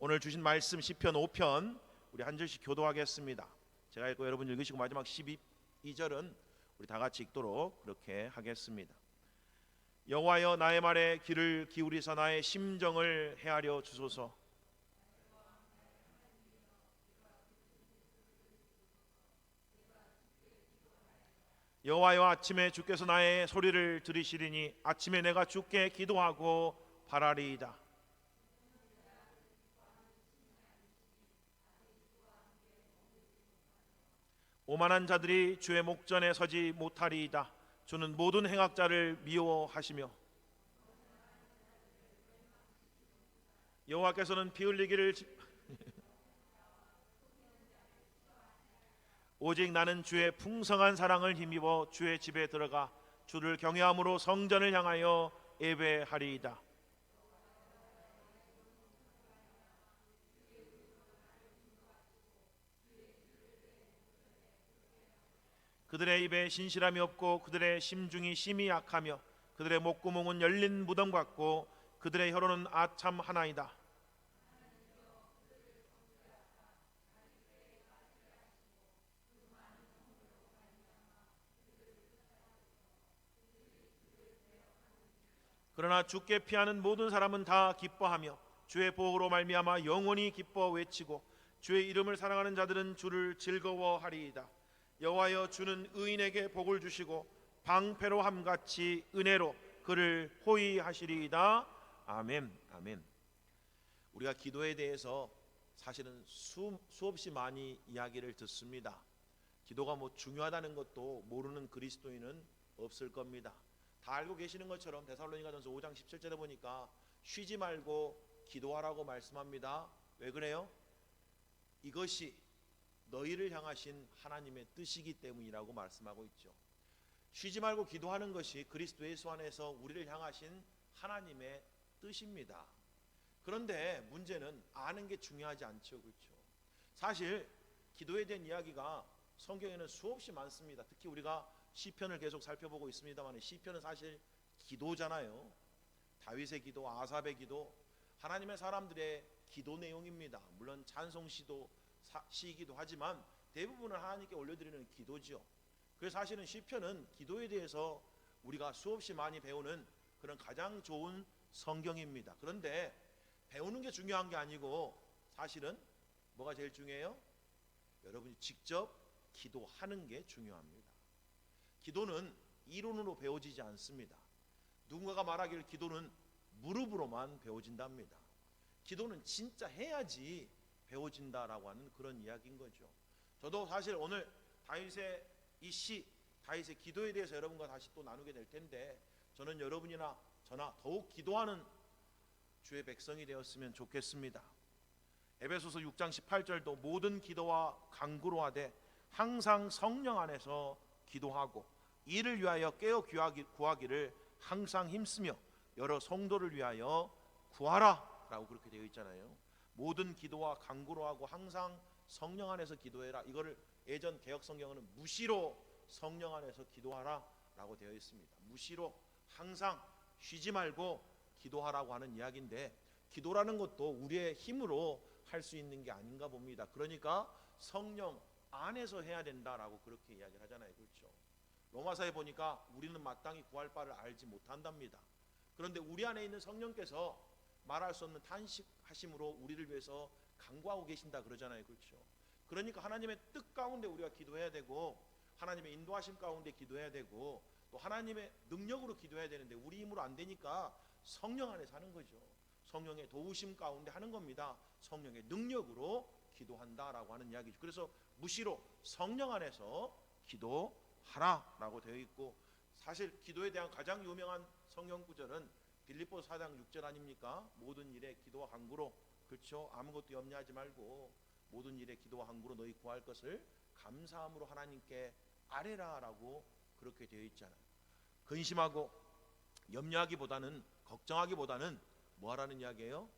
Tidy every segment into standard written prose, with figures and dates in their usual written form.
오늘 주신 말씀 시편 5편 우리 한 절씩 교도하겠습니다. 제가 읽고 여러분 읽으시고 마지막 12절은 우리 다 같이 읽도록 그렇게 하겠습니다. 여호와여, 나의 말에 귀를 기울이사 나의 심정을 헤아려 주소서. 여호와여, 아침에 주께서 나의 소리를 들으시리니 아침에 내가 주께 기도하고 바라리이다. 오만한 자들이 주의 목전에 서지 못하리이다. 주는 모든 행악자를 미워하시며 여호와께서는 피 흘리기를 오직 나는 주의 풍성한 사랑을 힘입어 주의 집에 들어가 주를 경외함으로 성전을 향하여 예배하리이다. 그들의 입에 신실함이 없고 그들의 심중이 심히 약하며 그들의 목구멍은 열린 무덤 같고 그들의 혀로는 아참 하나이다. 그러나 주께 피하는 모든 사람은 다 기뻐하며 주의 보호로 말미암아 영원히 기뻐 외치고 주의 이름을 사랑하는 자들은 주를 즐거워하리이다. 여호와여, 주는 의인에게 복을 주시고 방패로 함같이 은혜로 그를 호위하시리이다. 아멘. 아멘. 우리가 기도에 대해서 사실은 수없이 많이 이야기를 듣습니다. 기도가 중요하다는 것도 모르는 그리스도인은 없을 겁니다. 다 알고 계시는 것처럼 데살로니가전서 5장 17절에 보니까 쉬지 말고 기도하라고 말씀합니다. 왜 그래요? 이것이 너희를 향하신 하나님의 뜻이기 때문이라고 말씀하고 있죠. 쉬지 말고 기도하는 것이 그리스도 예수 안에서 우리를 향하신 하나님의 뜻입니다. 그런데 문제는 아는 게 중요하지 않죠. 그렇죠? 사실 기도에 대한 이야기가 성경에는 수없이 많습니다. 특히 우리가 시편을 계속 살펴보고 있습니다만 시편은 사실 기도잖아요. 다윗의 기도, 아삽의 기도, 하나님의 사람들의 기도 내용입니다. 물론 찬송시도 시이기도 하지만 대부분은 하나님께 올려드리는 기도죠. 그래서 사실은 시편은 기도에 대해서 우리가 수없이 많이 배우는 그런 가장 좋은 성경입니다. 그런데 배우는 게 중요한 게 아니고 사실은 뭐가 제일 중요해요? 여러분이 직접 기도하는 게 중요합니다. 기도는 이론으로 배워지지 않습니다. 누군가가 말하기를 기도는 무릎으로만 배워진답니다. 기도는 진짜 해야지 배워진다라고 하는 그런 이야기인 거죠. 저도 사실 오늘 다윗의 이 시, 다윗의 기도에 대해서 여러분과 다시 또 나누게 될 텐데 저는 여러분이나 저나 더욱 기도하는 주의 백성이 되었으면 좋겠습니다. 에베소서 6장 18절도 모든 기도와 간구로 하되 항상 성령 안에서 기도하고 이를 위하여 깨어 구하기를 항상 힘쓰며 여러 성도를 위하여 구하라 라고 그렇게 되어 있잖아요. 모든 기도와 간구로 하고 항상 성령 안에서 기도해라. 이거를 예전 개역 성경은 무시로 성령 안에서 기도하라 라고 되어 있습니다. 무시로 항상 쉬지 말고 기도하라고 하는 이야기인데 기도라는 것도 우리의 힘으로 할 수 있는 게 아닌가 봅니다. 그러니까 성령 안에서 해야 된다라고 그렇게 이야기를 하잖아요. 그렇죠? 로마서에 보니까 우리는 마땅히 구할 바를 알지 못한답니다. 그런데 우리 안에 있는 성령께서 말할 수 없는 탄식하심으로 우리를 위해서 간구하고 계신다 그러잖아요. 그렇죠? 그러니까 하나님의 뜻 가운데 우리가 기도해야 되고 하나님의 인도하심 가운데 기도해야 되고 또 하나님의 능력으로 기도해야 되는데 우리 힘으로 안 되니까 성령 안에서 하는 거죠. 성령의 도우심 가운데 하는 겁니다. 성령의 능력으로 기도한다라고 하는 이야기죠. 그래서 무시로 성령 안에서 기도하라라고 되어 있고 사실 기도에 대한 가장 유명한 성경 구절은 빌립보서 4장 6절 아닙니까? 모든 일에 기도와 간구로 그렇죠? 아무것도 염려하지 말고 모든 일에 기도와 간구로 너희 구할 것을 감사함으로 하나님께 아뢰라라고 그렇게 되어 있잖아요. 근심하고 염려하기보다는 걱정하기보다는 뭐 하라는 이야기예요?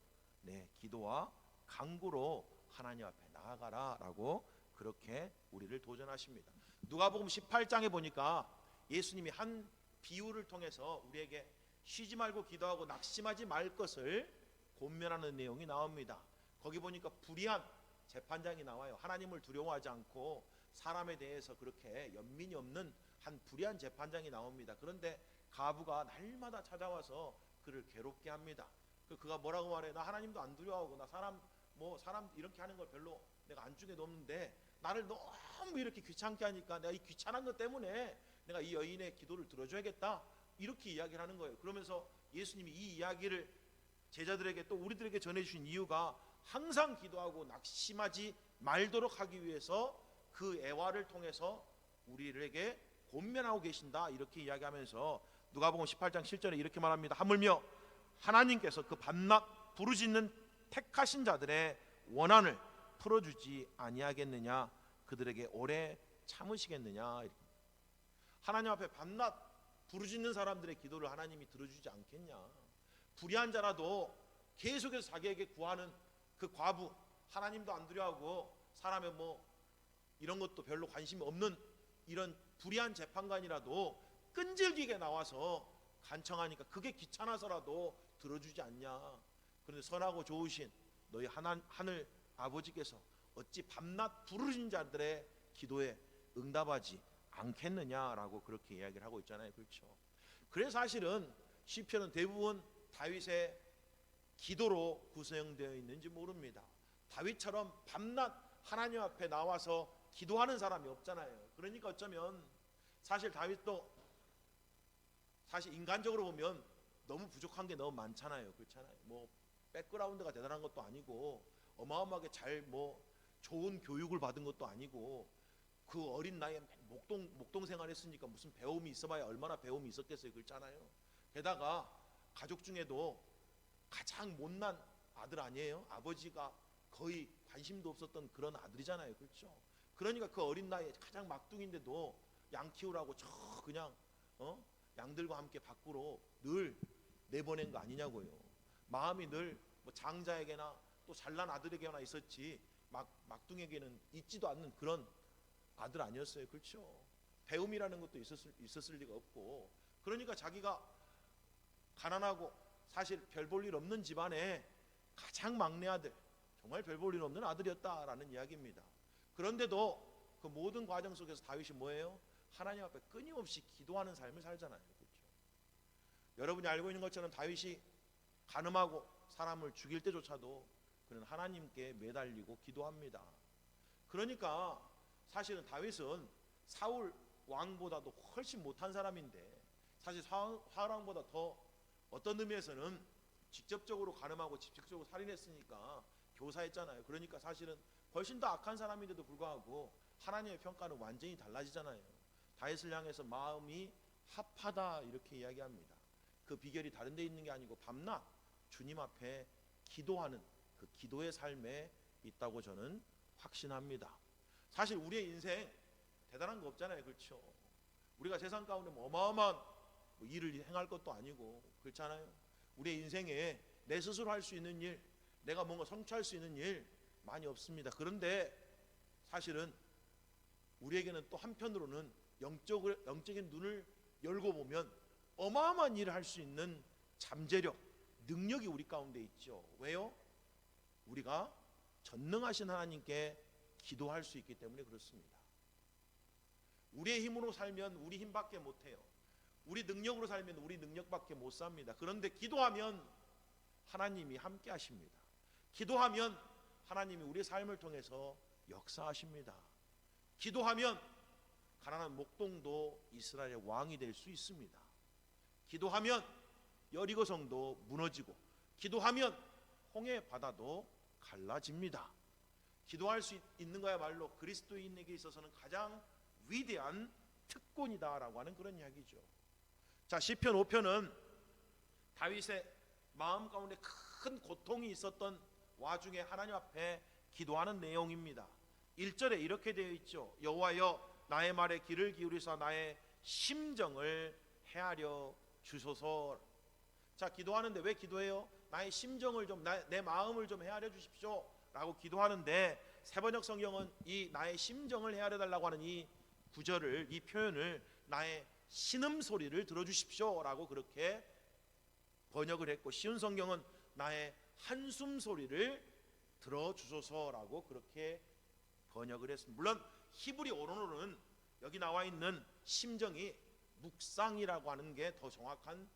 네, 기도와 간구로 하나님 앞에 나아가라라고 그렇게 우리를 도전하십니다. 누가복음 18장에 보니까 예수님이 한 비유를 통해서 우리에게 쉬지 말고 기도하고 낙심하지 말 것을 권면하는 내용이 나옵니다. 거기 보니까 불의한 재판장이 나와요. 하나님을 두려워하지 않고 사람에 대해서 그렇게 연민이 없는 한 불의한 재판장이 나옵니다. 그런데 가부가 날마다 찾아와서 그를 괴롭게 합니다. 그가 뭐라고 말해? 나 하나님도 안 두려워하고 나 사람 이렇게 하는 걸 별로 내가 안중에 놓는데 나를 너무 이렇게 귀찮게 하니까 내가 이 귀찮은 것 때문에 내가 이 여인의 기도를 들어줘야겠다, 이렇게 이야기를 하는 거예요. 그러면서 예수님이 이 이야기를 제자들에게 또 우리들에게 전해주신 이유가 항상 기도하고 낙심하지 말도록 하기 위해서 그 애화를 통해서 우리에게 권면하고 계신다, 이렇게 이야기하면서 누가복음 18장 7절에 이렇게 말합니다. 하물며 하나님께서 그 밤낮 부르짖는 택하신 자들의 원한을 풀어주지 아니하겠느냐, 그들에게 오래 참으시겠느냐. 하나님 앞에 밤낮 부르짖는 사람들의 기도를 하나님이 들어주지 않겠냐. 불의한 자라도 계속해서 자기에게 구하는 그 과부, 하나님도 안 두려워하고 사람의 이런 것도 별로 관심이 없는 이런 불의한 재판관이라도 끈질기게 나와서 간청하니까 그게 귀찮아서라도 들어주지 않냐. 그런데 선하고 좋으신 너희 하늘 아버지께서 어찌 밤낮 부르짖는 자들의 기도에 응답하지 않겠느냐라고 그렇게 이야기를 하고 있잖아요. 그렇죠? 그래서 사실은 시편은 대부분 다윗의 기도로 구성되어 있는지 모릅니다. 다윗처럼 밤낮 하나님 앞에 나와서 기도하는 사람이 없잖아요. 그러니까 어쩌면 사실 다윗도 사실 인간적으로 보면 너무 부족한 게 너무 많잖아요. 그렇잖아요. 백그라운드가 대단한 것도 아니고 어마어마하게 좋은 교육을 받은 것도 아니고 그 어린 나이에 목동 생활했으니까 무슨 배움이 있어봐야 얼마나 배움이 있었겠어요. 그렇잖아요. 게다가 가족 중에도 가장 못난 아들 아니에요? 아버지가 거의 관심도 없었던 그런 아들이잖아요. 그렇죠? 그러니까 그 어린 나이에 가장 막둥인데도 양 키우라고 그냥 양들과 함께 밖으로 늘 내보낸 거 아니냐고요. 마음이 늘 장자에게나 또 잘난 아들에게나 있었지 막둥에게는 있지도 않는 그런 아들 아니었어요. 그렇죠? 배움이라는 것도 있었을 리가 없고, 그러니까 자기가 가난하고 사실 별 볼 일 없는 집안에 가장 막내 아들, 정말 별 볼 일 없는 아들이었다라는 이야기입니다. 그런데도 그 모든 과정 속에서 다윗이 뭐예요? 하나님 앞에 끊임없이 기도하는 삶을 살잖아요. 그렇죠? 여러분이 알고 있는 것처럼 다윗이 간음하고 사람을 죽일 때조차도 그는 하나님께 매달리고 기도합니다. 그러니까 사실은 다윗은 사울 왕보다도 훨씬 못한 사람인데, 사실 사울 왕보다 더 어떤 의미에서는 직접적으로 간음하고 직접적으로 살인했으니까 교사했잖아요. 그러니까 사실은 훨씬 더 악한 사람인데도 불구하고 하나님의 평가는 완전히 달라지잖아요. 다윗을 향해서 마음이 합하다 이렇게 이야기합니다. 그 비결이 다른 데 있는 게 아니고 밤낮 주님 앞에 기도하는 그 기도의 삶에 있다고 저는 확신합니다. 사실 우리의 인생 대단한 거 없잖아요. 그렇죠? 우리가 세상 가운데 어마어마한 일을 행할 것도 아니고, 그렇잖아요. 우리의 인생에 내 스스로 할 수 있는 일, 내가 뭔가 성취할 수 있는 일 많이 없습니다. 그런데 사실은 우리에게는 또 한편으로는 영적인 눈을 열고 보면 어마어마한 일을 할 수 있는 잠재력, 능력이 우리 가운데 있죠. 왜요? 우리가 전능하신 하나님께 기도할 수 있기 때문에 그렇습니다. 우리의 힘으로 살면 우리 힘밖에 못해요. 우리 능력으로 살면 우리 능력밖에 못 삽니다. 그런데 기도하면 하나님이 함께 하십니다. 기도하면 하나님이 우리의 삶을 통해서 역사하십니다. 기도하면 가나안 목동도 이스라엘의 왕이 될 수 있습니다. 기도하면 여리고 성도 무너지고, 기도하면 홍해 바다도 갈라집니다. 기도할 수 있는 거야말로 그리스도인에게 있어서는 가장 위대한 특권이다라고 하는 그런 이야기죠. 자, 시편 5편은 다윗의 마음 가운데 큰 고통이 있었던 와중에 하나님 앞에 기도하는 내용입니다. 1절에 이렇게 되어 있죠. 여호와여 나의 말에 귀를 기울이사 나의 심정을 헤아려 주소서. 자, 기도하는데 왜 기도해요? 나의 심정을 좀, 내 마음을 좀 헤아려 주십시오 라고 기도하는데, 세번역 성경은 이 나의 심정을 헤아려 달라고 하는 이 구절을, 이 표현을 나의 신음소리를 들어주십시오 라고 그렇게 번역을 했고, 쉬운 성경은 나의 한숨소리를 들어주소서라고 그렇게 번역을 했습니다. 물론 히브리어로는 여기 나와 있는 심정이 묵상이라고 하는 게 더 정확한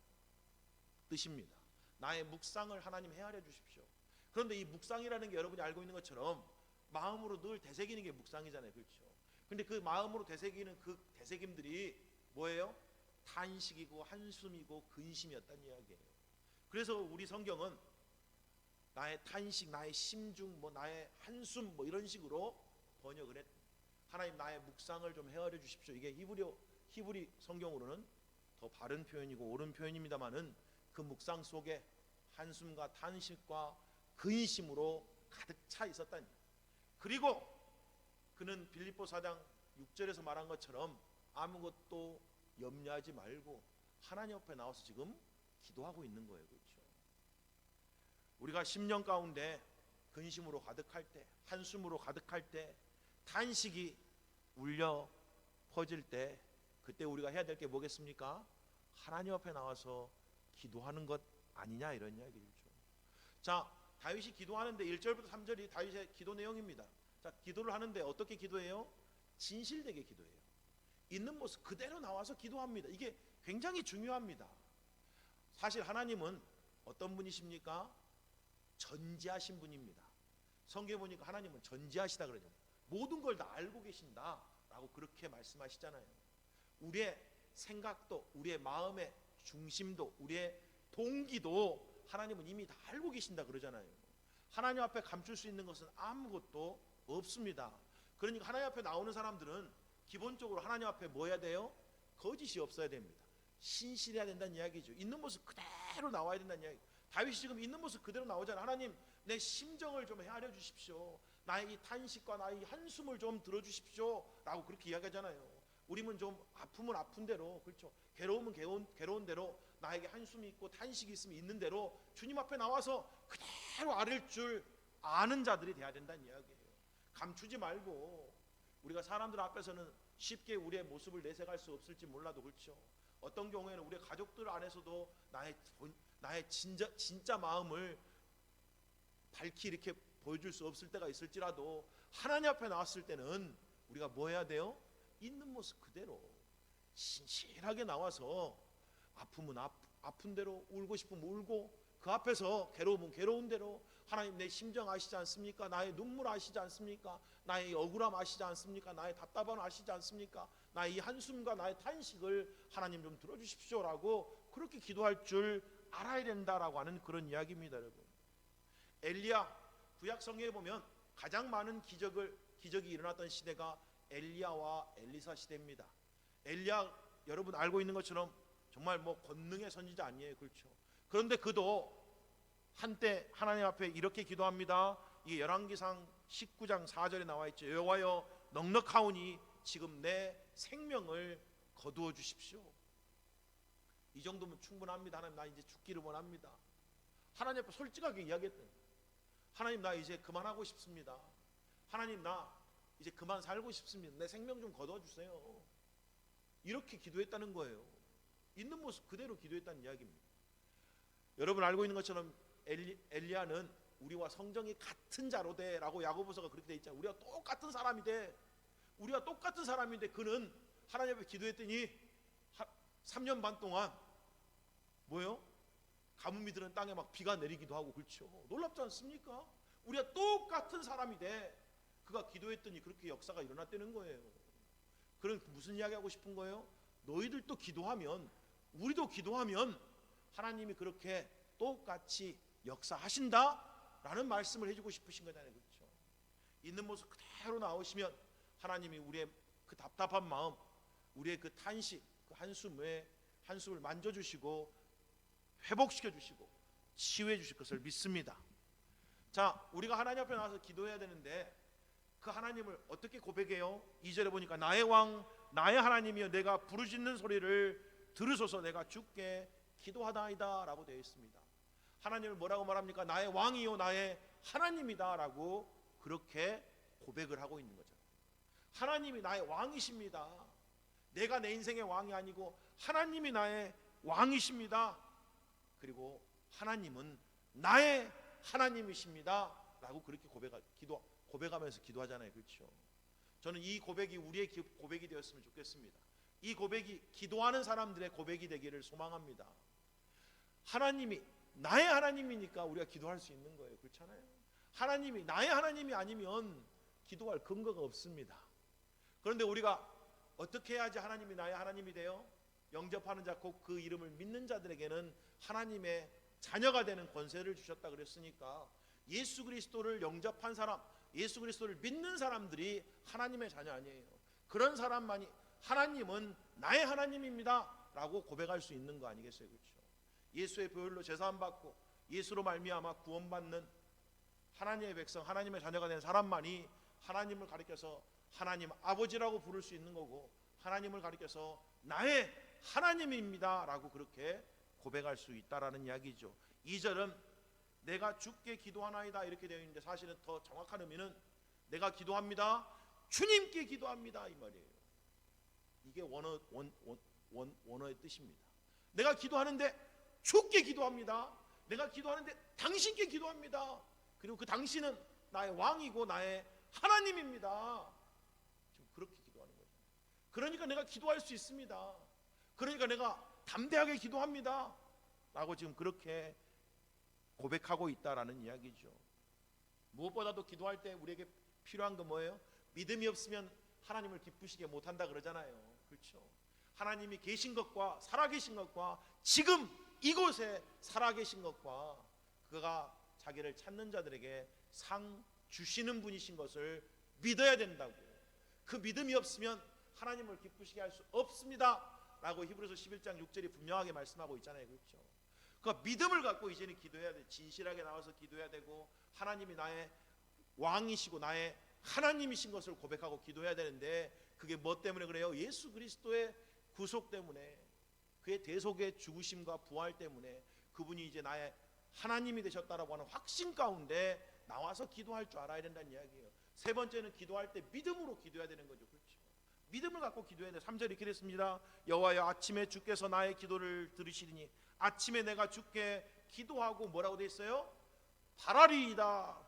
뜻입니다. 나의 묵상을 하나님 헤아려 주십시오. 그런데 이 묵상이라는 게 여러분이 알고 있는 것처럼 마음으로 늘 되새기는 게 묵상이잖아요. 그렇죠? 근데 그 마음으로 되새기는 그 되새김들이 뭐예요? 탄식이고 한숨이고 근심이었다는 이야기예요. 그래서 우리 성경은 나의 탄식, 나의 심중, 나의 한숨 이런 식으로 번역을 했. 하나님 나의 묵상을 좀 헤아려 주십시오. 이게 히브리 성경으로는 더 바른 표현이고 옳은 표현입니다만은 그 묵상 속에 한숨과 탄식과 근심으로 가득 차 있었다니. 그리고 그는 빌립보 4장 6절에서 말한 것처럼 아무것도 염려하지 말고 하나님 앞에 나와서 지금 기도하고 있는 거예요. 그렇죠? 우리가 심령 가운데 근심으로 가득할 때, 한숨으로 가득할 때, 탄식이 울려 퍼질 때, 그때 우리가 해야 될 게 뭐겠습니까? 하나님 앞에 나와서 기도하는 것 아니냐, 이런 이야기죠. 자, 다윗이 기도하는데 1절부터 3절이 다윗의 기도 내용입니다. 자, 기도를 하는데 어떻게 기도해요? 진실되게 기도해요. 있는 모습 그대로 나와서 기도합니다. 이게 굉장히 중요합니다. 사실 하나님은 어떤 분이십니까? 전지하신 분입니다. 성경에 보니까 하나님은 전지하시다 그러죠. 모든 걸 다 알고 계신다라고 그렇게 말씀하시잖아요. 우리의 생각도, 우리의 마음의 중심도, 우리의 동기도 하나님은 이미 다 알고 계신다 그러잖아요. 하나님 앞에 감출 수 있는 것은 아무것도 없습니다. 그러니까 하나님 앞에 나오는 사람들은 기본적으로 하나님 앞에 뭐 해야 돼요? 거짓이 없어야 됩니다. 신실해야 된다는 이야기죠. 있는 모습 그대로 나와야 된다는 이야기. 다윗이 지금 있는 모습 그대로 나오잖아요. 하나님, 내 심정을 좀 헤아려 주십시오. 나의 이 탄식과 나의 이 한숨을 좀 들어주십시오 라고 그렇게 이야기하잖아요. 우리는 좀 아프면 아픈 대로, 그렇죠? 괴로우면 괴로운 대로, 나에게 한숨이 있고 탄식이 있으면 있는 대로 주님 앞에 나와서 그대로 앓을 줄 아는 자들이 돼야 된다는 이야기예요. 감추지 말고. 우리가 사람들 앞에서는 쉽게 우리의 모습을 내세갈 수 없을지 몰라도, 그렇죠? 어떤 경우에는 우리 가족들 안에서도 나의 진짜 마음을 밝히 이렇게 보여줄 수 없을 때가 있을지라도 하나님 앞에 나왔을 때는 우리가 뭐 해야 돼요? 있는 모습 그대로 신실하게 나와서 아프면 아픈 대로, 울고 싶으면 울고, 그 앞에서 괴로우면 괴로운 대로, 하나님 내 심정 아시지 않습니까? 나의 눈물 아시지 않습니까? 나의 억울함 아시지 않습니까? 나의 답답함 아시지 않습니까? 나의 이 한숨과 나의 탄식을 하나님 좀 들어주십시오라고 그렇게 기도할 줄 알아야 된다라고 하는 그런 이야기입니다. 여러분, 엘리야, 구약 성경에 보면 가장 많은 기적이 일어났던 시대가 엘리야와 엘리사 시대입니다. 엘리야, 여러분 알고 있는 것처럼 정말 권능의 선지자 아니에요. 그렇죠? 그런데 그도 한때 하나님 앞에 이렇게 기도합니다. 이 열왕기상 19장 4절에 나와 있죠. 여호와여, 넉넉하오니 지금 내 생명을 거두어 주십시오. 이 정도면 충분합니다. 하나님, 나 이제 죽기를 원합니다. 하나님 앞에 솔직하게 이야기했던, 하나님 나 이제 그만하고 싶습니다. 하나님 나 이제 그만 살고 싶습니다. 내 생명 좀 거두어 주세요. 이렇게 기도했다는 거예요. 있는 모습 그대로 기도했다는 이야기입니다. 여러분 알고 있는 것처럼 엘리야는 우리와 성정이 같은 자로 돼라고 야고보서가 그렇게 돼 있잖아요. 우리가 똑같은 사람이 돼. 우리가 똑같은 사람인데 그는 하나님 앞에 기도했더니 3년 반 동안 뭐예요? 가뭄이 드는 땅에 막 비가 내리기도 하고, 그렇죠? 놀랍지 않습니까? 우리가 똑같은 사람이 돼. 그가 기도했더니 그렇게 역사가 일어났다는 거예요. 그럼 무슨 이야기 하고 싶은 거예요? 너희들도 기도하면, 우리도 기도하면 하나님이 그렇게 똑같이 역사하신다라는 말씀을 해주고 싶으신 거잖아요. 그렇죠? 있는 모습 그대로 나오시면 하나님이 우리의 그 답답한 마음, 우리의 그 탄식, 그 한숨을 만져주시고 회복시켜주시고 치유해 주실 것을 믿습니다. 자, 우리가 하나님 앞에 나와서 기도해야 되는데 그 하나님을 어떻게 고백해요? 2절에 보니까 나의 왕, 나의 하나님이여, 내가 부르짖는 소리를 들으소서, 내가 주께 기도하다이다 라고 되어 있습니다. 하나님을 뭐라고 말합니까? 나의 왕이요, 나의 하나님이다 라고 그렇게 고백을 하고 있는 거죠. 하나님이 나의 왕이십니다. 내가 내 인생의 왕이 아니고 하나님이 나의 왕이십니다. 그리고 하나님은 나의 하나님이십니다 라고 그렇게 고백하면서 기도하잖아요. 그렇죠? 저는 이 고백이 우리의 고백이 되었으면 좋겠습니다. 이 고백이 기도하는 사람들의 고백이 되기를 소망합니다. 하나님이 나의 하나님이니까 우리가 기도할 수 있는 거예요. 그렇잖아요? 하나님이 나의 하나님이 아니면 기도할 근거가 없습니다. 그런데 우리가 어떻게 해야지 하나님이 나의 하나님이 돼요? 영접하는 자 곧 그 이름을 믿는 자들에게는 하나님의 자녀가 되는 권세를 주셨다 그랬으니까 예수 그리스도를 영접한 사람, 예수 그리스도를 믿는 사람들이 하나님의 자녀 아니에요. 그런 사람만이 하나님은 나의 하나님입니다 라고 고백할 수 있는 거 아니겠어요? 그렇죠? 예수의 보혈로 제사함 받고 예수로 말미암아 구원받는 하나님의 백성, 하나님의 자녀가 된 사람만이 하나님을 가리켜서 하나님 아버지라고 부를 수 있는 거고, 하나님을 가리켜서 나의 하나님입니다 라고 그렇게 고백할 수 있다라는 이야기죠. 2절은 내가 주께 기도하나이다 이렇게 되어 있는데, 사실은 더 정확한 의미는 내가 기도합니다, 주님께 기도합니다 이 말이에요. 이게 원어의 뜻입니다. 내가 기도하는데 주께 기도합니다. 내가 기도하는데 당신께 기도합니다. 그리고 그 당신은 나의 왕이고 나의 하나님입니다. 지금 그렇게 기도하는 거죠. 그러니까 내가 기도할 수 있습니다. 그러니까 내가 담대하게 기도합니다 라고 지금 그렇게 고백하고 있다라는 이야기죠. 무엇보다도 기도할 때 우리에게 필요한 건 뭐예요? 믿음이 없으면 하나님을 기쁘시게 못한다 그러잖아요. 그렇죠? 하나님이 계신 것과 살아계신 것과 지금 이곳에 살아계신 것과 그가 자기를 찾는 자들에게 상 주시는 분이신 것을 믿어야 된다고. 그 믿음이 없으면 하나님을 기쁘시게 할 수 없습니다 라고 히브리서 11장 6절이 분명하게 말씀하고 있잖아요. 그렇죠? 그러니까 믿음을 갖고 이제는 기도해야 돼. 진실하게 나와서 기도해야 되고, 하나님이 나의 왕이시고 나의 하나님이신 것을 고백하고 기도해야 되는데, 그게 뭐 때문에 그래요? 예수 그리스도의 구속 때문에, 그의 대속의 죽으심과 부활 때문에 그분이 이제 나의 하나님이 되셨다라고 하는 확신 가운데 나와서 기도할 줄 알아야 된다는 이야기예요. 세 번째는 기도할 때 믿음으로 기도해야 되는 거죠. 그렇죠? 믿음을 갖고 기도해야 돼. 3절 이렇게 됐습니다. 여호와여, 아침에 주께서 나의 기도를 들으시리니, 아침에 내가 주께 기도하고 뭐라고 돼 있어요? 바라리이다.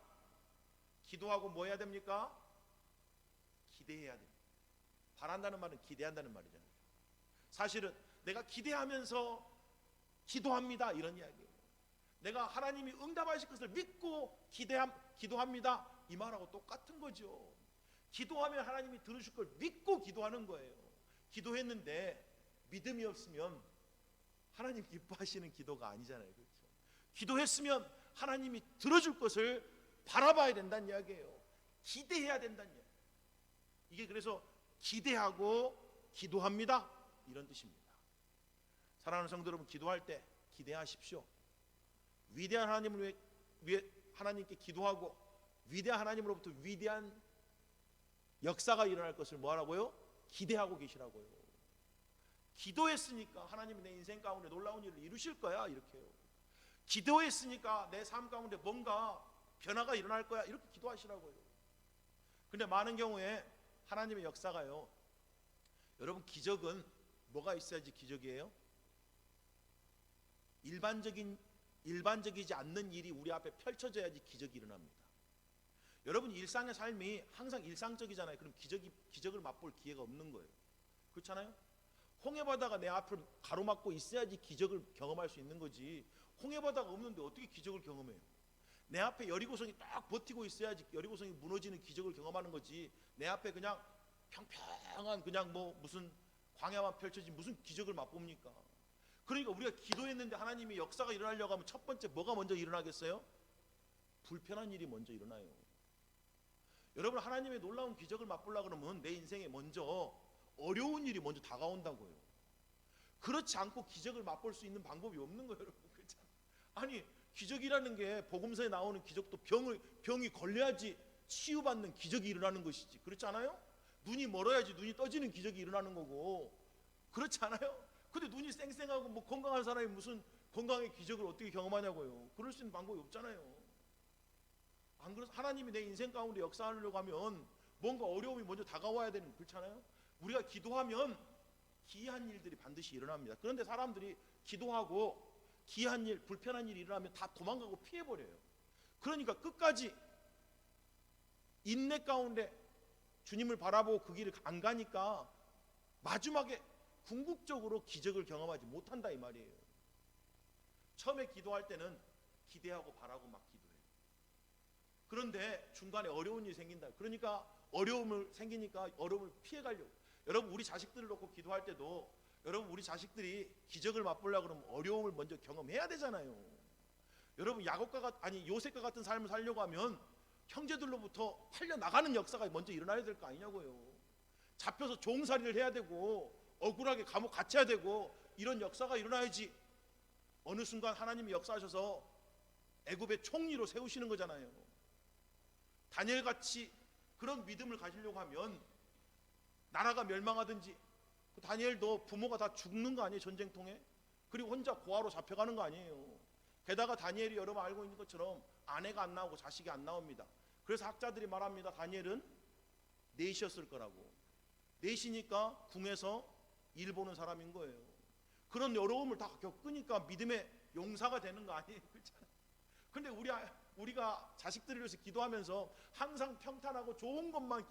기도하고 뭐 해야 됩니까? 기대해야 됩니다. 바란다는 말은 기대한다는 말이잖아요. 사실은 내가 기대하면서 기도합니다 이런 이야기예요. 내가 하나님이 응답하실 것을 믿고 기도합니다 이 말하고 똑같은 거죠. 기도하면 하나님이 들으실 걸 믿고 기도하는 거예요. 기도했는데 믿음이 없으면 하나님 기뻐하시는 기도가 아니잖아요. 그렇죠? 기도했으면 하나님이 들어줄 것을 바라봐야 된다는 이야기예요. 기대해야 된다는 이야기예요. 이게 그래서 기대하고 기도합니다 이런 뜻입니다. 사랑하는 성도 여러분, 기도할 때 기대하십시오. 위대한 하나님을 위해 하나님께 기도하고 위대한 하나님으로부터 위대한 역사가 일어날 것을 뭐하라고요? 기대하고 계시라고요. 기도했으니까 하나님이 내 인생 가운데 놀라운 일을 이루실 거야 이렇게요. 기도했으니까 내 삶 가운데 뭔가 변화가 일어날 거야 이렇게 기도하시라고요. 근데 많은 경우에 하나님의 역사가요, 여러분 기적은 뭐가 있어야지 기적이에요? 일반적이지 않는 일이 우리 앞에 펼쳐져야지 기적이 일어납니다. 여러분 일상의 삶이 항상 일상적이잖아요. 그럼 기적을 맛볼 기회가 없는 거예요. 그렇잖아요? 홍해바다가 내 앞을 가로막고 있어야지 기적을 경험할 수 있는 거지, 홍해바다가 없는데 어떻게 기적을 경험해요? 내 앞에 여리고성이 딱 버티고 있어야지 여리고성이 무너지는 기적을 경험하는 거지, 내 앞에 그냥 평평한 그냥 뭐 무슨 광야만 펼쳐진 무슨 기적을 맛봅니까? 그러니까 우리가 기도했는데 하나님이 역사가 일어나려고 하면 첫 번째 뭐가 먼저 일어나겠어요? 불편한 일이 먼저 일어나요. 여러분 하나님의 놀라운 기적을 맛보려고 그러면 내 인생에 먼저 어려운 일이 먼저 다가온다고요. 그렇지 않고 기적을 맛볼 수 있는 방법이 없는 거예요. 여러분 그렇잖아요. 아니 기적이라는 게 복음서에 나오는 기적도 병이 걸려야지 치유받는 기적이 일어나는 것이지, 그렇지 않아요? 눈이 멀어야지 눈이 떠지는 기적이 일어나는 거고, 그렇지 않아요? 근데 눈이 쌩쌩하고 뭐 건강한 사람이 무슨 건강의 기적을 어떻게 경험하냐고요. 그럴 수 있는 방법이 없잖아요. 안 그래서 하나님이 내 인생 가운데 역사하려고 하면 뭔가 어려움이 먼저 다가와야 되는, 그렇잖아요. 우리가 기도하면 기이한 일들이 반드시 일어납니다. 그런데 사람들이 기도하고 기이한 일, 불편한 일이 일어나면 다 도망가고 피해버려요. 그러니까 끝까지 인내 가운데 주님을 바라보고 그 길을 안 가니까 마지막에 궁극적으로 기적을 경험하지 못한다 이 말이에요. 처음에 기도할 때는 기대하고 바라고 막 기도해요. 그런데 중간에 어려운 일이 생긴다. 그러니까 어려움을 피해가려고. 여러분 우리 자식들을 놓고 기도할 때도 여러분 우리 자식들이 기적을 맛보려고 그러면 어려움을 먼저 경험해야 되잖아요. 여러분 요셉과 같은 삶을 살려고 하면 형제들로부터 팔려 나가는 역사가 먼저 일어나야 될 거 아니냐고요. 잡혀서 종살이를 해야 되고 억울하게 감옥 갇혀야 되고 이런 역사가 일어나야지 어느 순간 하나님이 역사하셔서 애굽의 총리로 세우시는 거잖아요. 다니엘같이 그런 믿음을 가지려고 하면 나라가 멸망하든지 다니엘도 부모가 다 죽는 거 아니에요, 전쟁통에? 그리고 혼자 고아로 잡혀가는 거 아니에요. 게다가 다니엘이 여러분 알고 있는 것처럼 아내가 안 나오고 자식이 안 나옵니다. 그래서 학자들이 말합니다. 다니엘은 넷이었을 거라고. 넷이니까 궁에서 일 보는 사람인 거예요. 그런 어려움을 다 겪으니까 믿음의 용사가 되는 거 아니에요, 그렇잖아요. 근데 우리가 자식들을 위해서 기도하면서 항상 평탄하고 좋은 것만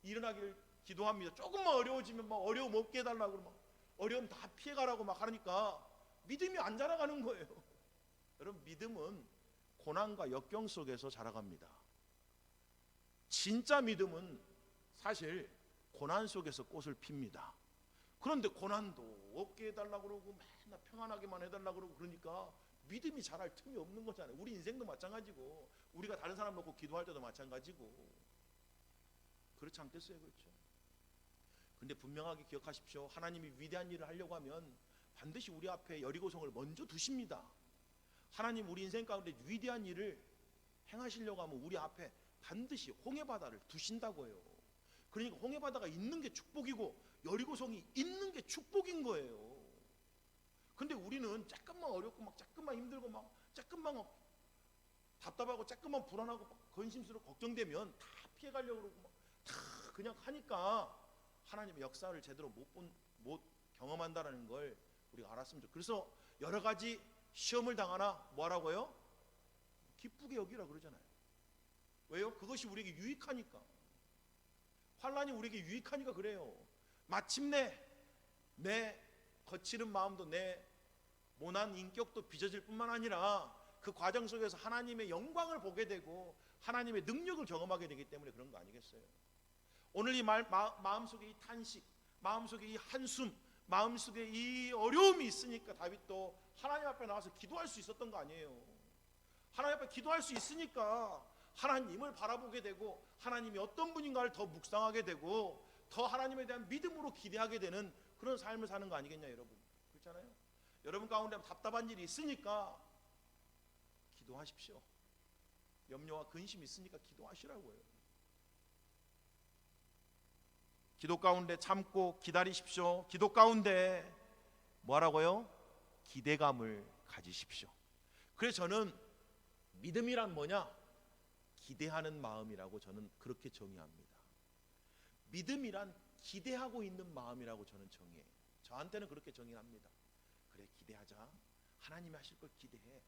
일어나기를 기도합니다. 조금만 어려워지면 막 어려움 없게 해달라고 그러면 어려움 다 피해가라고 막 하니까 믿음이 안 자라가는 거예요. 여러분 믿음은 고난과 역경 속에서 자라갑니다. 진짜 믿음은 사실 고난 속에서 꽃을 핍니다. 그런데 고난도 없게 해달라고 그러고 맨날 평안하게만 해달라고 그러고 그러니까 믿음이 자랄 틈이 없는 거잖아요. 우리 인생도 마찬가지고 우리가 다른 사람 놓고 기도할 때도 마찬가지고 그렇지 않겠어요? 그렇죠? 근데 분명하게 기억하십시오. 하나님이 위대한 일을 하려고 하면 반드시 우리 앞에 여리고성을 먼저 두십니다. 하나님 우리 인생 가운데 위대한 일을 행하시려고 하면 우리 앞에 반드시 홍해바다를 두신다고요. 그러니까 홍해바다가 있는 게 축복이고 여리고성이 있는 게 축복인 거예요. 근데 우리는 조금만 어렵고 막 조금만 힘들고 막 조금만 답답하고 조금만 불안하고 근심스럽고 걱정되면 다 피해가려고 그러고 막 다 그냥 하니까 하나님의 역사를 제대로 못 경험한다는 걸 우리가 알았으면 좋겠어요. 그래서 여러 가지 시험을 당하나 뭐라고요? 기쁘게 여기라 그러잖아요. 왜요? 그것이 우리에게 유익하니까. 환난이 우리에게 유익하니까 그래요. 마침내 내 거칠은 마음도 내 모난 인격도 빚어질 뿐만 아니라 그 과정 속에서 하나님의 영광을 보게 되고 하나님의 능력을 경험하게 되기 때문에 그런 거 아니겠어요? 오늘 이 마음속에 이 탄식, 마음속에 이 한숨, 마음속에 이 어려움이 있으니까 다윗도 하나님 앞에 나와서 기도할 수 있었던 거 아니에요. 하나님 앞에 기도할 수 있으니까 하나님을 바라보게 되고 하나님이 어떤 분인가를 더 묵상하게 되고 더 하나님에 대한 믿음으로 기대하게 되는 그런 삶을 사는 거 아니겠냐 여러분. 그렇잖아요. 여러분 가운데 답답한 일이 있으니까 기도하십시오. 염려와 근심이 있으니까 기도하시라고요. 기도 가운데 참고 기다리십시오. 기도 가운데 뭐라고요? 기대감을 가지십시오. 그래서 저는 믿음이란 뭐냐? 기대하는 마음이라고 저는 그렇게 정의합니다. 믿음이란 기대하고 있는 마음이라고 저는 정의해요. 저한테는 그렇게 정의합니다. 그래 기대하자. 하나님이 하실 걸 기대해.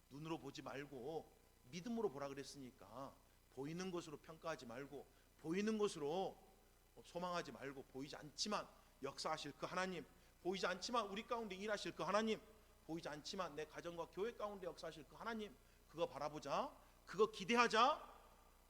눈으로 보지 말고 믿음으로 보라 그랬으니까 보이는 것으로 평가하지 말고 보이는 것으로 소망하지 말고 보이지 않지만 역사하실 그 하나님, 보이지 않지만 우리 가운데 일하실 그 하나님, 보이지 않지만 내 가정과 교회 가운데 역사하실 그 하나님, 그거 바라보자. 그거 기대하자.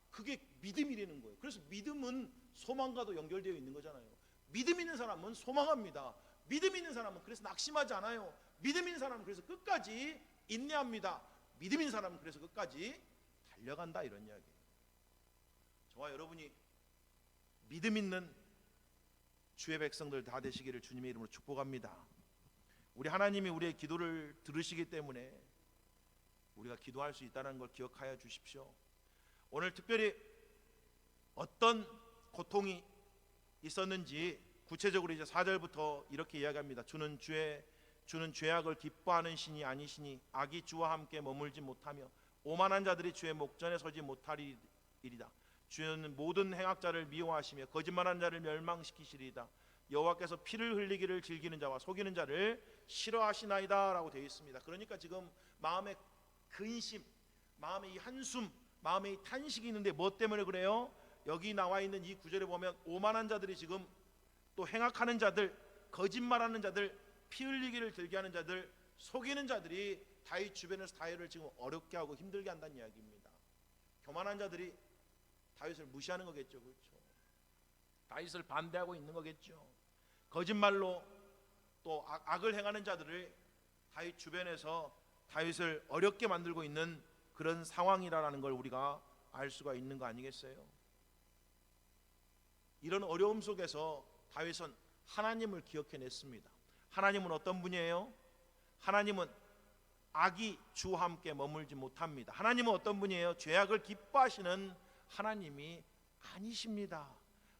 그게 믿음이라는 거예요. 그래서 믿음은 소망과도 연결되어 있는 거잖아요. 믿음 있는 사람은 소망합니다. 믿음 있는 사람은 그래서 낙심하지 않아요. 믿음 있는 사람은 그래서 끝까지 인내합니다. 믿음 있는 사람은 그래서 끝까지 달려간다 이런 이야기예요. 저와 여러분이 믿음 있는 주의 백성들 다 되시기를 주님의 이름으로 축복합니다. 우리 하나님이 우리의 기도를 들으시기 때문에 우리가 기도할 수 있다는 걸 기억하여 주십시오. 오늘 특별히 어떤 고통이 있었는지 구체적으로 이제 4절부터 이렇게 이야기합니다. 주는 죄악을 기뻐하는 신이 아니시니 악이 주와 함께 머물지 못하며 오만한 자들이 주의 목전에 서지 못하리이다. 주는 모든 행악자를 미워하시며 거짓말하는 자를 멸망시키시리이다. 여호와께서 피를 흘리기를 즐기는 자와 속이는 자를 싫어하시나이다 라고 되어 있습니다. 그러니까 지금 마음의 근심, 마음의 이 한숨, 마음에 탄식이 있는데 뭐 때문에 그래요? 여기 나와 있는 이 구절에 보면 오만한 자들이 지금 또 행악하는 자들, 거짓말하는 자들, 피 흘리기를 들게 하는 자들, 속이는 자들이 다윗 주변에서 다윗을 지금 어렵게 하고 힘들게 한다는 이야기입니다. 교만한 자들이 다윗을 무시하는 거겠죠. 그렇죠? 다윗을 반대하고 있는 거겠죠. 거짓말로 또 악을 행하는 자들을 다윗 주변에서 다윗을 어렵게 만들고 있는 그런 상황이라는 걸 우리가 알 수가 있는 거 아니겠어요? 이런 어려움 속에서 다윗은 하나님을 기억해냈습니다. 하나님은 어떤 분이에요? 하나님은 악이 주와 함께 머물지 못합니다. 하나님은 어떤 분이에요? 죄악을 기뻐하시는 하나님이 아니십니다.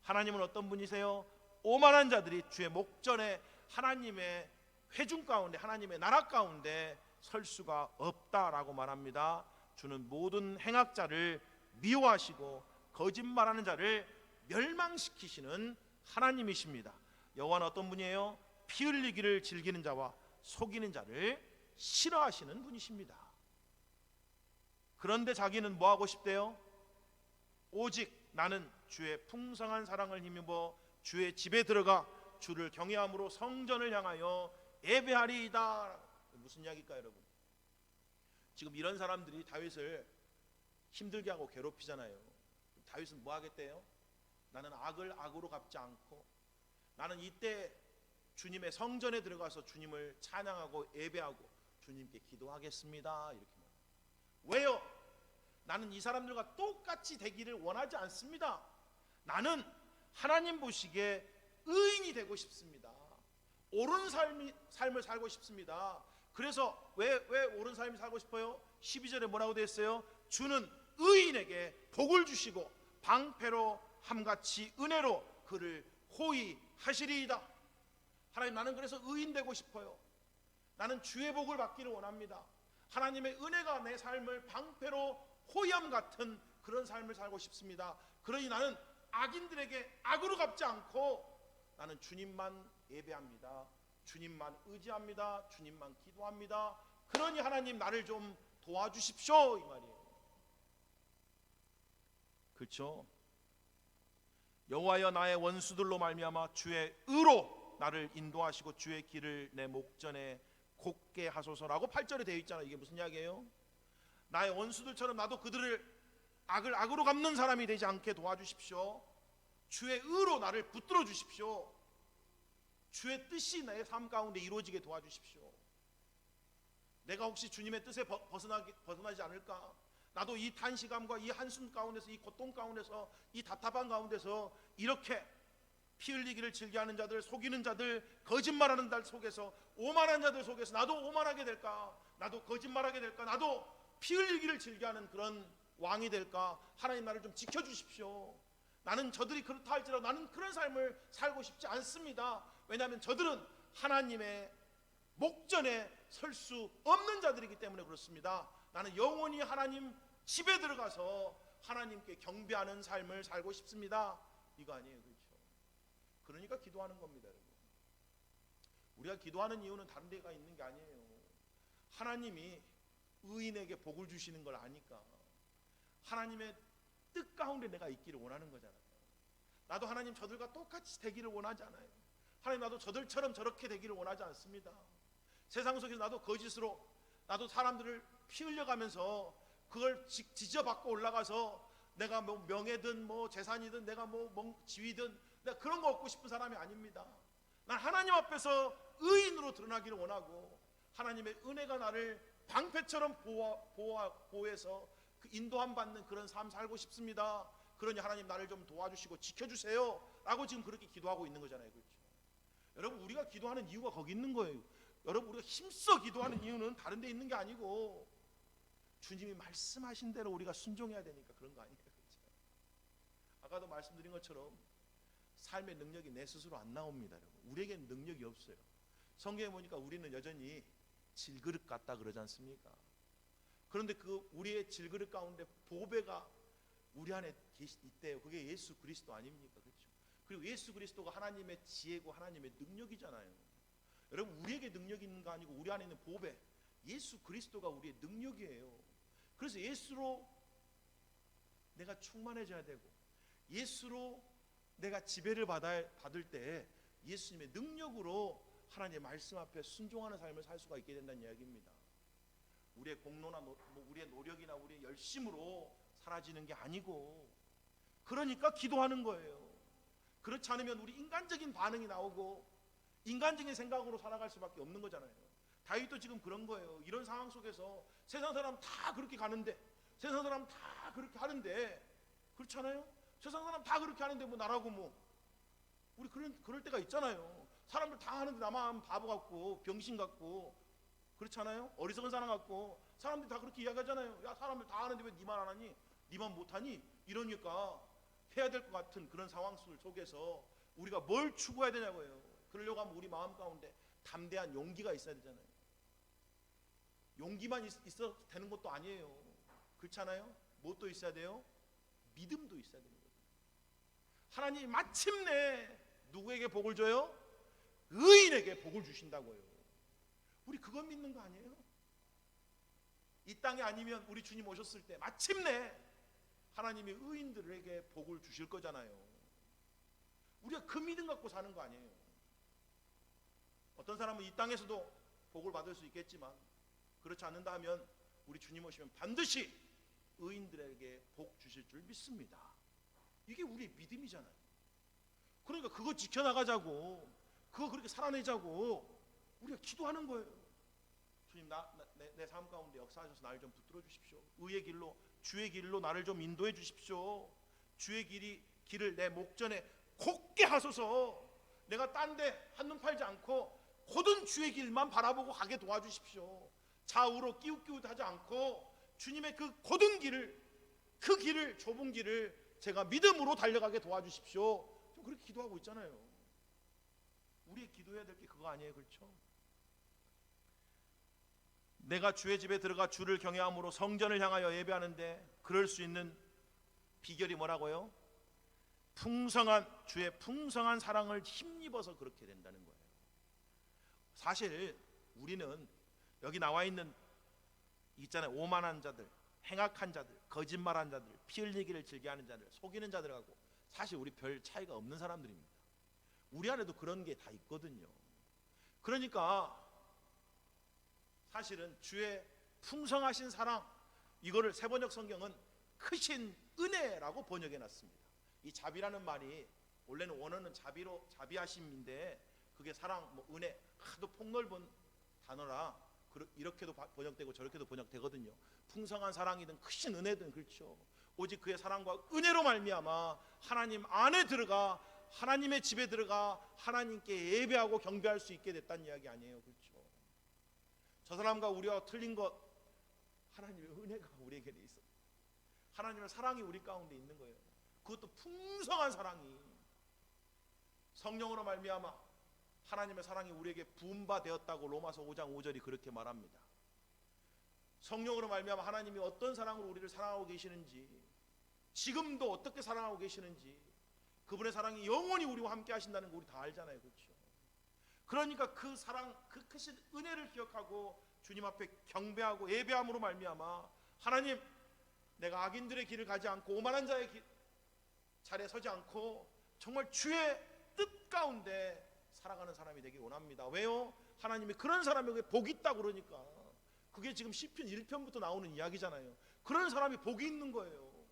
하나님은 어떤 분이세요? 오만한 자들이 주의 목전에 하나님의 회중 가운데, 하나님의 나라 가운데 설 수가 없다라고 말합니다. 주는 모든 행악자를 미워하시고 거짓말하는 자를 멸망시키시는 하나님이십니다. 여호와는 어떤 분이에요? 피 흘리기를 즐기는 자와 속이는 자를 싫어하시는 분이십니다. 그런데 자기는 뭐 하고 싶대요? 오직 나는 주의 풍성한 사랑을 힘입어 주의 집에 들어가 주를 경외함으로 성전을 향하여 예배하리이다. 무슨 이야기일까요, 여러분? 지금 이런 사람들이 다윗을 힘들게 하고 괴롭히잖아요. 다윗은 뭐 하겠대요? 나는 악을 악으로 갚지 않고 나는 이때 주님의 성전에 들어가서 주님을 찬양하고 예배하고 주님께 기도하겠습니다. 이렇게 말해요. 왜요? 나는 이 사람들과 똑같이 되기를 원하지 않습니다. 나는 하나님 보시기에 의인이 되고 싶습니다. 옳은 삶을 살고 싶습니다. 그래서 왜 옳은 삶을 살고 싶어요? 12절에 뭐라고 되어 있어요? 주는 의인에게 복을 주시고 방패로 함같이 은혜로 그를 호위하시리이다. 하나님, 나는 그래서 의인 되고 싶어요. 나는 주의 복을 받기를 원합니다. 하나님의 은혜가 내 삶을 방패로 호위함 같은 그런 삶을 살고 싶습니다. 그러니 나는 악인들에게 악으로 갚지 않고 나는 주님만 예배합니다. 주님만 의지합니다. 주님만 기도합니다. 그러니 하나님 나를 좀 도와주십시오, 이 말이에요. 그렇죠? 여호와여 나의 원수들로 말미암아 주의 의로 나를 인도하시고 주의 길을 내 목전에 곧게 하소서라고 8절에 되어 있잖아요. 이게 무슨 이야기예요? 나의 원수들처럼 나도 그들을 악을 악으로 갚는 사람이 되지 않게 도와주십시오. 주의 의로 나를 붙들어 주십시오. 주의 뜻이 내 삶 가운데 이루어지게 도와주십시오. 내가 혹시 주님의 뜻에 벗어나지 않을까? 나도 이 탄식함과 이 한숨 가운데서, 이 고통 가운데서, 이 답답한 가운데서 이렇게 피 흘리기를 즐겨하는 자들, 속이는 자들, 거짓말하는 자들 속에서, 오만한 자들 속에서 나도 오만하게 될까? 나도 거짓말하게 될까? 나도 피 흘리기를 즐겨하는 그런 왕이 될까? 하나님 나를 좀 지켜주십시오. 나는 저들이 그렇다 할지라도 나는 그런 삶을 살고 싶지 않습니다. 왜냐하면 저들은 하나님의 목전에 설 수 없는 자들이기 때문에 그렇습니다. 나는 영원히 하나님 집에 들어가서 하나님께 경배하는 삶을 살고 싶습니다. 이거 아니에요, 그렇죠? 그러니까 기도하는 겁니다, 여러분. 우리가 기도하는 이유는 다른 데가 있는 게 아니에요. 하나님이 의인에게 복을 주시는 걸 아니까 하나님의 뜻 가운데 내가 있기를 원하는 거잖아요. 나도 하나님 저들과 똑같이 되기를 원하지 않아요. 하나님 나도 저들처럼 저렇게 되기를 원하지 않습니다. 세상 속에서 나도 거짓으로 나도 사람들을 피 흘려가면서 그걸 지져받고 올라가서 내가 뭐 명예든 뭐 재산이든 내가 뭐 지위든 내가 그런 거 얻고 싶은 사람이 아닙니다. 난 하나님 앞에서 의인으로 드러나기를 원하고 하나님의 은혜가 나를 방패처럼 보호해서 그 인도함 받는 그런 삶 살고 싶습니다. 그러니 하나님 나를 좀 도와주시고 지켜주세요 라고 지금 그렇게 기도하고 있는 거잖아요, 그렇죠? 여러분, 우리가 기도하는 이유가 거기 있는 거예요. 여러분, 우리가 힘써 기도하는 이유는 다른 데 있는 게 아니고 주님이 말씀하신 대로 우리가 순종해야 되니까 그런 거 아니에요, 그렇죠? 아까도 말씀드린 것처럼 삶의 능력이 내 스스로 안 나옵니다, 여러분. 우리에게는 능력이 없어요. 성경에 보니까 우리는 여전히 질그릇 같다 그러지 않습니까? 그런데 그 우리의 질그릇 가운데 보배가 우리 안에 있대요. 그게 예수 그리스도 아닙니까? 그렇죠? 그리고 예수 그리스도가 하나님의 지혜고 하나님의 능력이잖아요. 여러분, 우리에게 능력이 있는 거 아니고 우리 안에 있는 보배 예수 그리스도가 우리의 능력이에요. 그래서 예수로 내가 충만해져야 되고 예수로 내가 지배를 받을 때 예수님의 능력으로 하나님의 말씀 앞에 순종하는 삶을 살 수가 있게 된다는 이야기입니다. 우리의 공로나 우리의 노력이나 우리의 열심으로 사라지는 게 아니고, 그러니까 기도하는 거예요. 그렇지 않으면 우리 인간적인 반응이 나오고 인간적인 생각으로 살아갈 수밖에 없는 거잖아요. 다윗도 지금 그런 거예요. 이런 상황 속에서 세상 사람 다 그렇게 가는데, 세상 사람 다 그렇게 하는데, 그렇잖아요. 세상 사람 다 그렇게 하는데 뭐 나라고 뭐, 우리 그럴 때가 있잖아요. 사람들 다 하는데 나만 바보 같고 병신 같고, 그렇잖아요. 어리석은 사람 같고, 사람들이 다 그렇게 이야기하잖아요. 야, 사람들 다 하는데 왜 니만 안 하니? 니만 못하니? 이러니까 해야 될 것 같은 그런 상황 속에서 우리가 뭘 추구해야 되냐고요. 그러려고 하면 우리 마음 가운데 담대한 용기가 있어야 되잖아요. 용기만 있어도 되는 것도 아니에요. 그렇잖아요. 무엇도 있어야 돼요? 믿음도 있어야 되는 거예요. 하나님이 마침내 누구에게 복을 줘요? 의인에게 복을 주신다고요. 우리 그거 믿는 거 아니에요? 이 땅이 아니면 우리 주님 오셨을 때 마침내 하나님이 의인들에게 복을 주실 거잖아요. 우리가 그 믿음 갖고 사는 거 아니에요. 어떤 사람은 이 땅에서도 복을 받을 수 있겠지만, 그렇지 않는다 하면 우리 주님 오시면 반드시 의인들에게 복 주실 줄 믿습니다. 이게 우리의 믿음이잖아요. 그러니까 그거 지켜나가자고, 그거 그렇게 살아내자고 우리가 기도하는 거예요. 주님, 내 삶 가운데 역사하셔서 나를 좀 붙들어 주십시오. 의의 길로, 주의 길로 나를 좀 인도해 주십시오. 주의 길을 내 목전에 곧게 하소서. 내가 딴 데 한눈 팔지 않고 고든 주의 길만 바라보고 가게 도와주십시오. 좌우로 끼웃끼웃하지 않고 주님의 그 고든 길을, 그 길을, 좁은 길을 제가 믿음으로 달려가게 도와주십시오. 좀 그렇게 기도하고 있잖아요. 우리 기도해야 될 게 그거 아니에요, 그렇죠? 내가 주의 집에 들어가 주를 경외함으로 성전을 향하여 예배하는데 그럴 수 있는 비결이 뭐라고요? 주의 풍성한 사랑을 힘입어서 그렇게 된다는 거예요. 사실 우리는 여기 나와 있는 있잖아요. 오만한 자들, 행악한 자들, 거짓말한 자들, 피 흘리기를 즐겨하는 자들, 속이는 자들하고 사실 우리 별 차이가 없는 사람들입니다. 우리 안에도 그런 게 다 있거든요. 그러니까 사실은 주의 풍성하신 사랑, 이거를 세번역 성경은 크신 은혜라고 번역해 놨습니다. 이 자비라는 말이 원래는 원어는 자비하심인데 그게 사랑, 은혜, 하도 폭넓은 단어라 이렇게도 번역되고 저렇게도 번역되거든요. 풍성한 사랑이든 크신 은혜든 그렇죠. 오직 그의 사랑과 은혜로 말미암아 하나님 안에 들어가, 하나님의 집에 들어가 하나님께 예배하고 경배할 수 있게 됐다는 이야기 아니에요, 그렇죠? 저 사람과 우리와 틀린 것, 하나님의 은혜가 우리에게 있어. 하나님의 사랑이 우리 가운데 있는 거예요. 그것도 풍성한 사랑이 성령으로 말미암아 하나님의 사랑이 우리에게 부음바되었다고 로마서 5장 5절이 그렇게 말합니다. 성령으로 말미암아 하나님이 어떤 사랑으로 우리를 사랑하고 계시는지, 지금도 어떻게 사랑하고 계시는지, 그분의 사랑이 영원히 우리와 함께 하신다는 거 우리 다 알잖아요, 그렇죠? 그러니까 그 사랑, 그 크신 은혜를 기억하고 주님 앞에 경배하고 예배함으로 말미암아 하나님, 내가 악인들의 길을 가지 않고 오만한 자의 자리에 서지 않고 정말 주의 뜻 가운데 살아가는 사람이 되기 원합니다. 왜요? 하나님이 그런 사람에게 복이 있다고 그러니까. 그게 지금 시편 1편부터 나오는 이야기잖아요. 그런 사람이 복이 있는 거예요.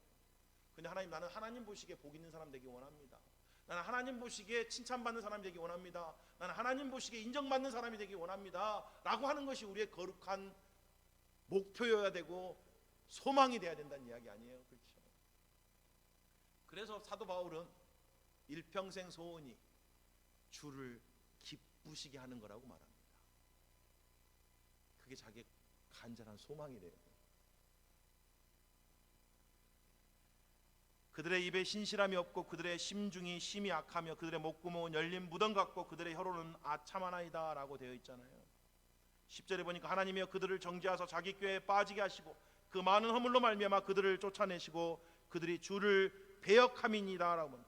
근데 하나님, 나는 하나님 보시기에 복 있는 사람 되기 원합니다. 나는 하나님 보시기에 칭찬받는 사람이 되기 원합니다. 나는 하나님 보시기에 인정받는 사람이 되기 원합니다 라고 하는 것이 우리의 거룩한 목표여야 되고 소망이 돼야 된다는 이야기 아니에요, 그렇죠? 그래서 사도 바울은 일평생 소원이 주를 기쁘시게 하는 거라고 말합니다. 그게 자기의 간절한 소망이래요. 그들의 입에 신실함이 없고 그들의 심중이 심히 악하며 그들의 목구멍은 열린 무덤 같고 그들의 혀로는 아참하나이다 라고 되어 있잖아요. 10절에 보니까 하나님이여 그들을 정죄하사 자기 꾀에 빠지게 하시고 그 많은 허물로 말미암아 그들을 쫓아내시고 그들이 주를 배역함이니라 라고,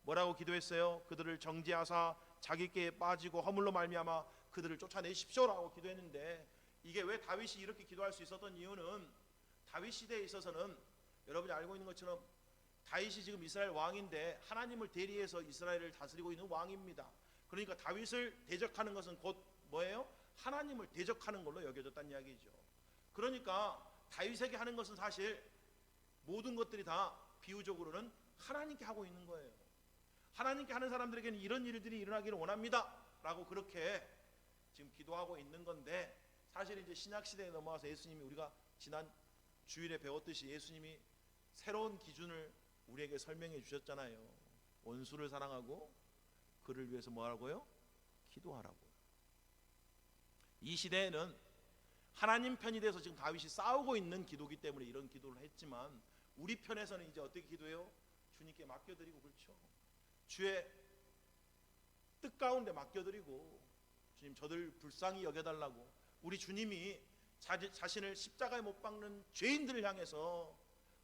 뭐라고 기도했어요? 그들을 정죄하사 자기 꾀에 빠지고 허물로 말미암아 그들을 쫓아내십시오 라고 기도했는데, 이게 왜 다윗이 이렇게 기도할 수 있었던 이유는 다윗 시대에 있어서는 여러분이 알고 있는 것처럼 다윗이 지금 이스라엘 왕인데 하나님을 대리해서 이스라엘을 다스리고 있는 왕입니다. 그러니까 다윗을 대적하는 것은 곧 뭐예요? 하나님을 대적하는 걸로 여겨졌다는 이야기죠. 그러니까 다윗에게 하는 것은 사실 모든 것들이 다 비유적으로는 하나님께 하고 있는 거예요. 하나님께 하는 사람들에게는 이런 일들이 일어나기를 원합니다 라고 그렇게 지금 기도하고 있는 건데, 사실 이제 신약시대에 넘어와서 예수님이, 우리가 지난 주일에 배웠듯이 예수님이 새로운 기준을 우리에게 설명해 주셨잖아요. 원수를 사랑하고 그를 위해서 뭐 하라고요? 기도하라고요. 이 시대에는 하나님 편이 돼서 지금 다윗이 싸우고 있는 기도기 때문에 이런 기도를 했지만, 우리 편에서는 이제 어떻게 기도해요? 주님께 맡겨드리고, 그렇죠? 주의 뜻 가운데 맡겨드리고, 주님 저들 불쌍히 여겨달라고, 우리 주님이 자신을 십자가에 못 박는 죄인들을 향해서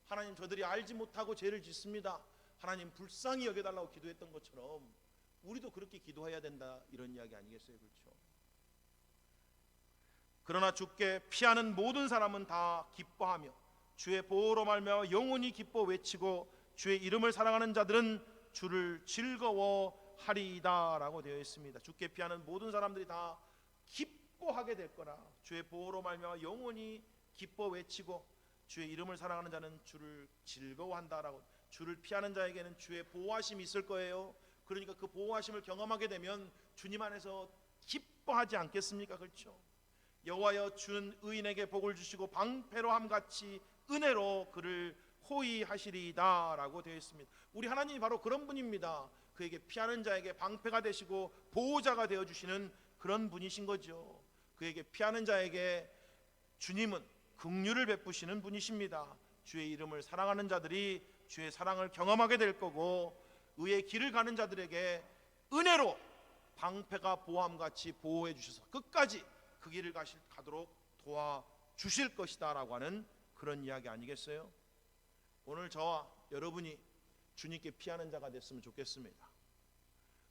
하나님 저들이 알지 못하고 죄를 짓습니다, 하나님 불쌍히 여겨달라고 기도했던 것처럼 우리도 그렇게 기도해야 된다, 이런 이야기 아니겠어요? 그렇죠? 그러나 주께 피하는 모든 사람은 다 기뻐하며 주의 보호로 말미암아 영원히 기뻐 외치고 주의 이름을 사랑하는 자들은 주를 즐거워하리이다 라고 되어 있습니다. 주께 피하는 모든 사람들이 다 기뻐하게 될 거라, 주의 보호로 말미암아 영원히 기뻐 외치고 주의 이름을 사랑하는 자는 주를 즐거워한다라고. 주를 피하는 자에게는 주의 보호하심이 있을 거예요. 그러니까 그 보호하심을 경험하게 되면 주님 안에서 기뻐하지 않겠습니까? 그렇죠? 여호와여 주는 의인에게 복을 주시고 방패로함 같이 은혜로 그를 호위하시리이다 라고 되어 있습니다. 우리 하나님이 바로 그런 분입니다. 그에게 피하는 자에게 방패가 되시고 보호자가 되어주시는 그런 분이신 거죠. 그에게 피하는 자에게 주님은 긍휼을 베푸시는 분이십니다. 주의 이름을 사랑하는 자들이 주의 사랑을 경험하게 될 거고, 의의 길을 가는 자들에게 은혜로 방패가 보호함같이 보호해 주셔서 끝까지 그 길을 가도록 도와주실 것이다 라고 하는 그런 이야기 아니겠어요? 오늘 저와 여러분이 주님께 피하는 자가 됐으면 좋겠습니다.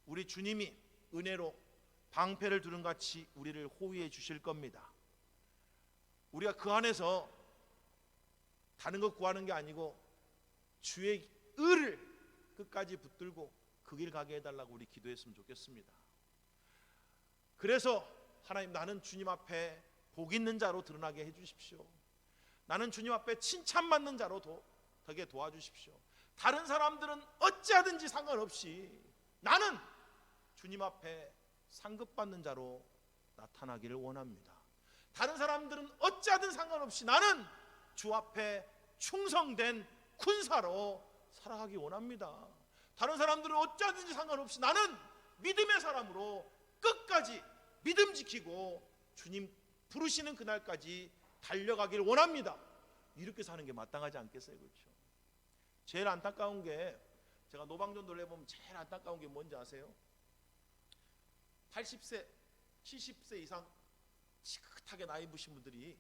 우리 주님이 은혜로 방패를 두른같이 우리를 호위해 주실 겁니다. 우리가 그 안에서 다른 것 구하는 게 아니고 주의 의를 끝까지 붙들고 그 길 가게 해달라고 우리 기도했으면 좋겠습니다. 그래서 하나님, 나는 주님 앞에 복 있는 자로 드러나게 해주십시오. 나는 주님 앞에 칭찬받는 자로 되게 도와주십시오. 다른 사람들은 어찌하든지 상관없이 나는 주님 앞에 상급받는 자로 나타나기를 원합니다. 다른 사람들은 어찌하든 상관없이 나는 주 앞에 충성된 군사로 살아가기 원합니다. 다른 사람들은 어찌하든지 상관없이 나는 믿음의 사람으로 끝까지 믿음 지키고 주님 부르시는 그날까지 달려가기를 원합니다. 이렇게 사는 게 마땅하지 않겠어요? 그렇죠? 제일 안타까운 게, 제가 노방전도를 해보면 제일 안타까운 게 뭔지 아세요? 80세, 70세 이상 지긋하게 나이 부신 분들이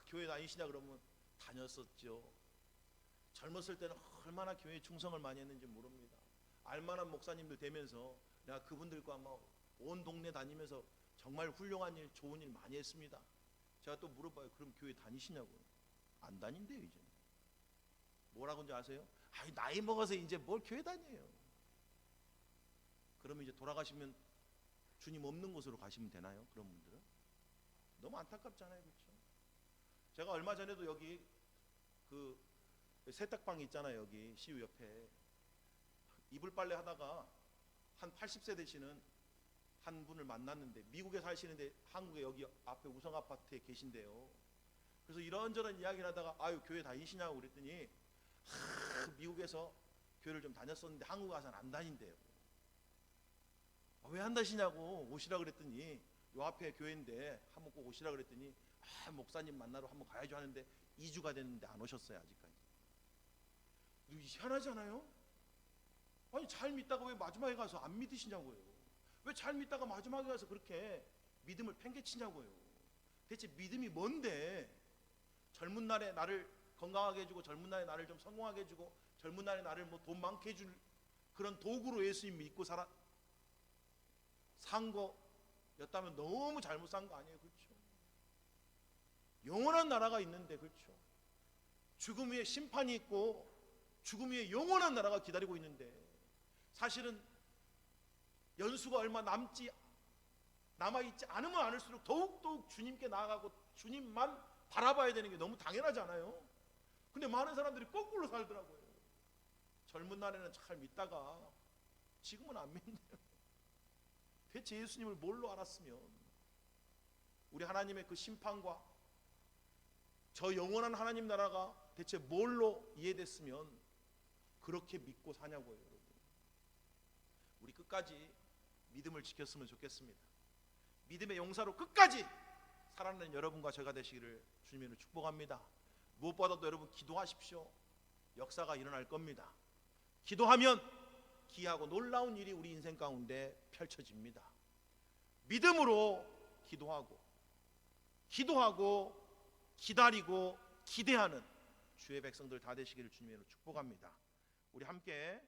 교회 다니시냐 그러면 다녔었죠. 젊었을 때는 얼마나 교회에 충성을 많이 했는지 모릅니다. 알만한 목사님들 되면서 내가 그분들과 온 동네 다니면서 정말 훌륭한 일, 좋은 일 많이 했습니다. 제가 또 물어봐요. 그럼 교회 다니시냐고요? 안 다닌대요. 이제 뭐라고 하는지 아세요? 아이, 나이 먹어서 이제 뭘 교회 다녀요. 그러면 이제 돌아가시면 주님 없는 곳으로 가시면 되나요? 그런 분들은 너무 안타깝잖아요. 그렇죠? 제가 얼마 전에도 여기 그 세탁방이 있잖아요. 여기 CU 옆에 이불 빨래 하다가 한 80세 되시는 한 분을 만났는데, 미국에 사시는데 한국에 여기 앞에 우성 아파트에 계신데요. 그래서 이런저런 이야기를 하다가 아유, 교회 다니시냐고 그랬더니 미국에서 교회를 좀 다녔었는데 한국 와서는 안 다닌대요. 왜 안 다니시냐고, 오시라 그랬더니 요 앞에 교회인데 한번 꼭 오시라 그랬더니 목사님 만나러 한번 가야죠 하는데 2주가 됐는데 안 오셨어요. 아직까지. 희한하잖아요. 아니, 잘 믿다가 왜 마지막에 가서 안 믿으시냐고요. 왜 잘 믿다가 마지막에 가서 그렇게 믿음을 팽개치냐고요. 대체 믿음이 뭔데? 젊은 날에 나를 건강하게 해주고, 젊은 날에 나를 좀 성공하게 해주고, 젊은 날에 나를 돈 많게 해줄 그런 도구로 예수님 믿고 산 거였다면 너무 잘못 산 거 아니에요? 그렇죠? 영원한 나라가 있는데, 그렇죠? 죽음 위에 심판이 있고 죽음 위에 영원한 나라가 기다리고 있는데, 사실은 연수가 얼마 남아있지 않으면 않을수록 더욱더욱 주님께 나아가고 주님만 바라봐야 되는 게 너무 당연하지 않아요? 근데 많은 사람들이 거꾸로 살더라고요. 젊은 날에는 잘 믿다가 지금은 안 믿네요. 대체 예수님을 뭘로 알았으면, 우리 하나님의 그 심판과 저 영원한 하나님 나라가 대체 뭘로 이해됐으면 그렇게 믿고 사냐고요. 여러분, 우리 끝까지 믿음을 지켰으면 좋겠습니다. 믿음의 용사로 끝까지 살아내는 여러분과 제가 되시기를 주님으로 축복합니다. 무엇보다도 여러분 기도하십시오. 역사가 일어날 겁니다. 기도하면 기이하고 놀라운 일이 우리 인생 가운데 펼쳐집니다. 믿음으로 기도하고 기다리고 기대하는 주의 백성들 다 되시기를 주님으로 축복합니다. 우리 함께